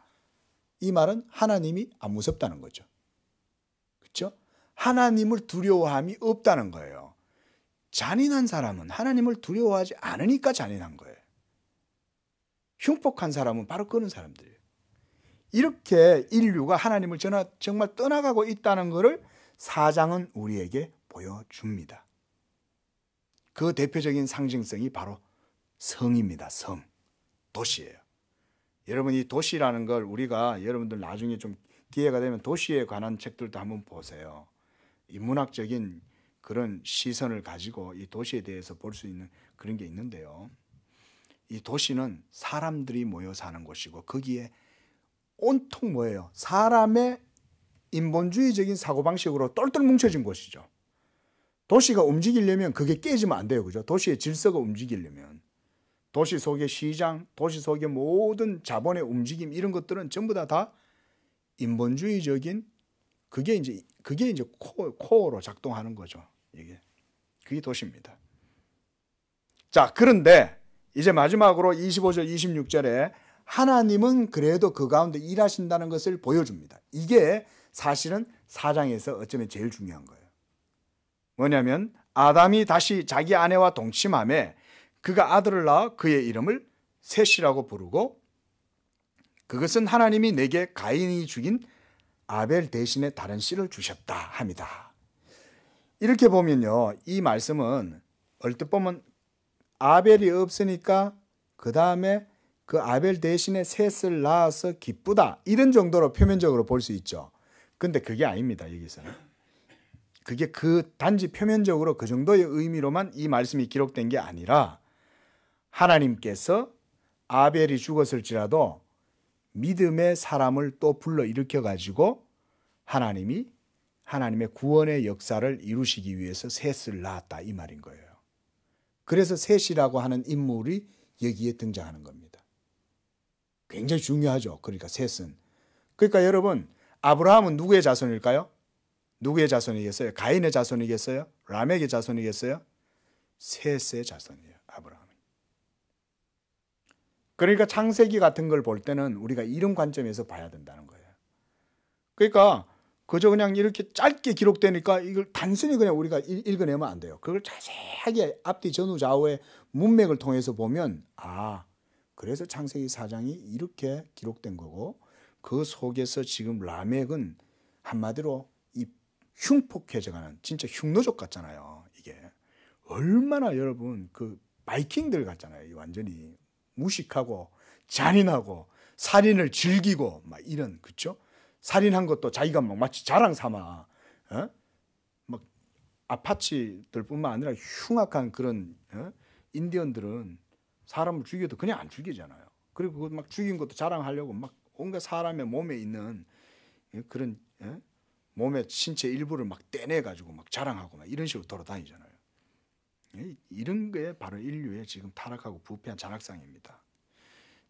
이 말은 하나님이 안 무섭다는 거죠. 그렇죠? 하나님을 두려워함이 없다는 거예요. 잔인한 사람은 하나님을 두려워하지 않으니까 잔인한 거예요. 흉폭한 사람은 바로 그런 사람들이에요. 이렇게 인류가 하나님을 정말 떠나가고 있다는 것을 사장은 우리에게 보여줍니다. 그 대표적인 상징성이 바로 성입니다. 성, 도시예요. 여러분, 이 도시라는 걸 우리가 여러분들 나중에 좀 기회가 되면 도시에 관한 책들도 한번 보세요. 이 문학적인 그런 시선을 가지고 이 도시에 대해서 볼 수 있는 그런 게 있는데요. 이 도시는 사람들이 모여 사는 곳이고 거기에 온통 뭐예요? 사람의 인본주의적인 사고방식으로 똘똘 뭉쳐진 곳이죠. 도시가 움직이려면 그게 깨지면 안 돼요. 그죠? 도시의 질서가 움직이려면. 도시 속의 시장, 도시 속의 모든 자본의 움직임 이런 것들은 전부 다 인본주의적인 그게 이제 코어로 작동하는 거죠. 이게. 그게 도시입니다. 자, 그런데 이제 마지막으로 25절, 26절에 하나님은 그래도 그 가운데 일하신다는 것을 보여줍니다. 이게 사실은 4장에서 어쩌면 제일 중요한 거예요. 뭐냐면 아담이 다시 자기 아내와 동침함에 그가 아들을 낳아 그의 이름을 셋이라고 부르고 그것은 하나님이 내게 가인이 죽인 아벨 대신에 다른 씨를 주셨다 합니다. 이렇게 보면요, 이 말씀은 얼뜻 보면 아벨이 없으니까 그 다음에 그 아벨 대신에 셋을 낳아서 기쁘다 이런 정도로 표면적으로 볼 수 있죠. 근데 그게 아닙니다. 여기서는 그게 단지 표면적으로 그 정도의 의미로만 이 말씀이 기록된 게 아니라 하나님께서 아벨이 죽었을지라도 믿음의 사람을 또 불러일으켜 가지고 하나님의 구원의 역사를 이루시기 위해서 셋을 낳았다 이 말인 거예요. 그래서 셋이라고 하는 인물이 여기에 등장하는 겁니다. 굉장히 중요하죠. 그러니까 셋은. 그러니까 여러분, 아브라함은 누구의 자손일까요? 누구의 자손이겠어요? 가인의 자손이겠어요? 라멕의 자손이겠어요? 셋의 자손이에요. 아브라함이. 그러니까 창세기 같은 걸 볼 때는 우리가 이런 관점에서 봐야 된다는 거예요. 그러니까 그저 그냥 이렇게 짧게 기록되니까 이걸 단순히 그냥 우리가 읽어내면 안 돼요. 그걸 자세하게 앞뒤 전후 좌우의 문맥을 통해서 보면 그래서 창세기 4장이 이렇게 기록된 거고 그 속에서 지금 라멕은 한마디로 이 흉폭해져가는 진짜 흉노족 같잖아요. 이게 얼마나 여러분 그 바이킹들 같잖아요. 완전히 무식하고 잔인하고 살인을 즐기고 막 이런 그렇죠? 살인한 것도 자기가 막 마치 자랑 삼아 막 아파치들뿐만 아니라 흉악한 그런 인디언들은 사람을 죽여도 그냥 안 죽이잖아요. 그리고 그거 막 죽인 것도 자랑하려고 막 온갖 사람의 몸에 있는 그런 몸의 신체 일부를 막 떼내 가지고 막 자랑하고 막 이런 식으로 돌아다니잖아요. 이런 게 바로 인류의 지금 타락하고 부패한 잔악상입니다.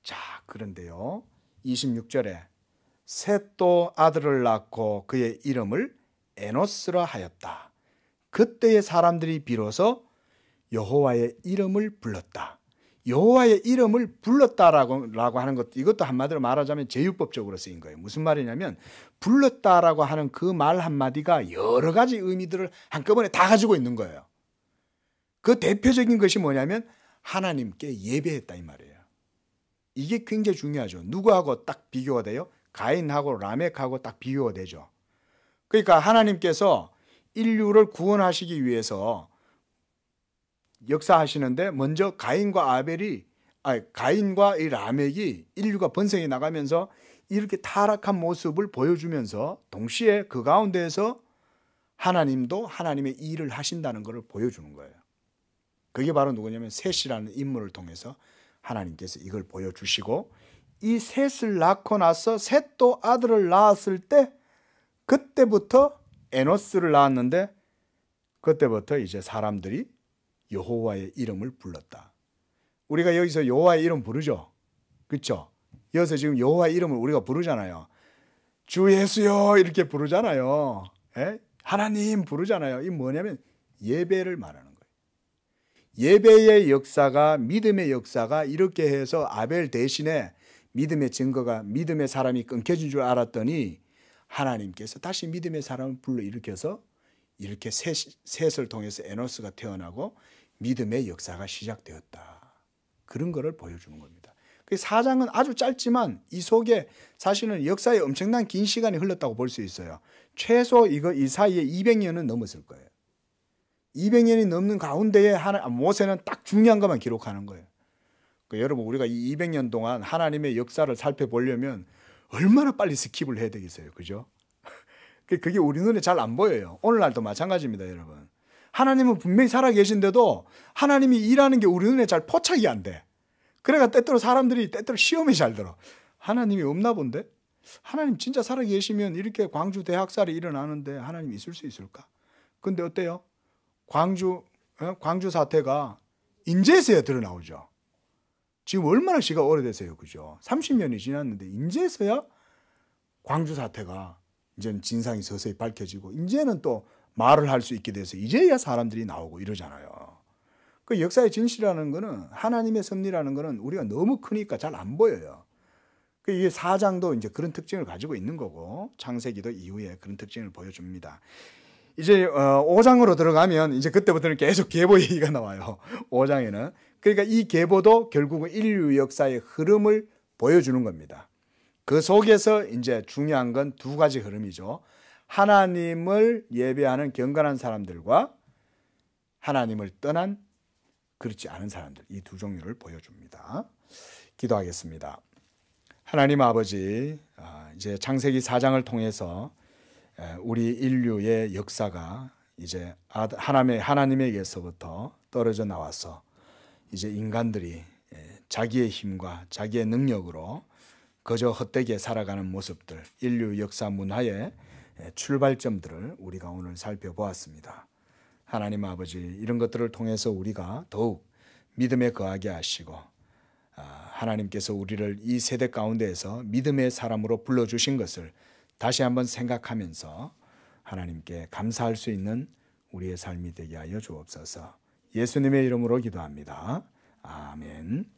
자, 그런데요. 26절에 셋도 아들을 낳고 그의 이름을 에노스라 하였다. 그때의 사람들이 비로소 여호와의 이름을 불렀다. 여호와의 이름을 불렀다라고 하는 것, 이것도 한마디로 말하자면 제유법적으로 쓰인 거예요. 무슨 말이냐면 불렀다라고 하는 그 말 한마디가 여러 가지 의미들을 한꺼번에 다 가지고 있는 거예요. 그 대표적인 것이 뭐냐면 하나님께 예배했다 이 말이에요. 이게 굉장히 중요하죠. 누구하고 딱 비교가 돼요? 가인하고 라멕하고 딱 비교가 되죠. 그러니까 하나님께서 인류를 구원하시기 위해서 역사하시는데 먼저 가인과 이 라멕이 인류가 번성해 나가면서 이렇게 타락한 모습을 보여주면서 동시에 그 가운데에서 하나님도 하나님의 일을 하신다는 것을 보여주는 거예요. 그게 바로 누구냐면 셋이라는 인물을 통해서 하나님께서 이걸 보여주시고 이 셋을 낳고 나서 셋도 아들을 낳았을 때 그때부터 에노스를 낳았는데 그때부터 이제 사람들이 여호와의 이름을 불렀다. 우리가 여기서 여호와의 이름 부르죠. 그렇죠? 여기서 지금 여호와의 이름을 우리가 부르잖아요. 주 예수여 이렇게 부르잖아요. 하나님 부르잖아요. 이 뭐냐면 예배를 말하는 거예요. 예배의 역사가 믿음의 역사가 이렇게 해서 아벨 대신에 믿음의 증거가 믿음의 사람이 끊겨진 줄 알았더니 하나님께서 다시 믿음의 사람을 불러일으켜서 이렇게 셋을 통해서 에노스가 태어나고 믿음의 역사가 시작되었다. 그런 거를 보여주는 겁니다. 그 4장은 아주 짧지만 이 속에 사실은 역사에 엄청난 긴 시간이 흘렀다고 볼 수 있어요. 최소 이 사이에 200년은 넘었을 거예요. 200년이 넘는 가운데에 모세는 딱 중요한 것만 기록하는 거예요. 그러니까 여러분 우리가 이 200년 동안 하나님의 역사를 살펴보려면 얼마나 빨리 스킵을 해야 되겠어요. 그죠? 그게 우리 눈에 잘 안 보여요. 오늘날도 마찬가지입니다, 여러분. 하나님은 분명히 살아계신데도 하나님이 일하는 게 우리 눈에 잘 포착이 안 돼. 그래가 때때로 사람들이 시험이 잘 들어. 하나님이 없나 본데? 하나님 진짜 살아계시면 이렇게 광주 대학살이 일어나는데 하나님 있을 수 있을까? 근데 어때요? 광주 사태가 인제서야 드러나오죠. 지금 얼마나 시가 오래됐어요. 그죠? 30년이 지났는데 인제서야 광주 사태가 이제는 진상이 서서히 밝혀지고 이제는 또 말을 할 수 있게 돼서 이제야 사람들이 나오고 이러잖아요. 그 역사의 진실이라는 거는 하나님의 섭리라는 거는 우리가 너무 크니까 잘 안 보여요. 그 이게 4장도 이제 그런 특징을 가지고 있는 거고 창세기도 이후에 그런 특징을 보여줍니다. 이제 5장으로 들어가면 이제 그때부터는 계속 계보 얘기가 나와요. 5장에는. 그러니까 이 계보도 결국은 인류 역사의 흐름을 보여주는 겁니다. 그 속에서 이제 중요한 건 두 가지 흐름이죠. 하나님을 예배하는 경건한 사람들과 하나님을 떠난 그렇지 않은 사람들, 이 두 종류를 보여줍니다. 기도하겠습니다. 하나님 아버지, 이제 창세기 4장을 통해서 우리 인류의 역사가 이제 하나님에게서부터 떨어져 나와서 이제 인간들이 자기의 힘과 자기의 능력으로 그저 헛되게 살아가는 모습들, 인류 역사 문화의 출발점들을 우리가 오늘 살펴보았습니다. 하나님 아버지, 이런 것들을 통해서 우리가 더욱 믿음에 거하게 하시고 하나님께서 우리를 이 세대 가운데에서 믿음의 사람으로 불러주신 것을 다시 한번 생각하면서 하나님께 감사할 수 있는 우리의 삶이 되게 하여 주옵소서. 예수님의 이름으로 기도합니다. 아멘.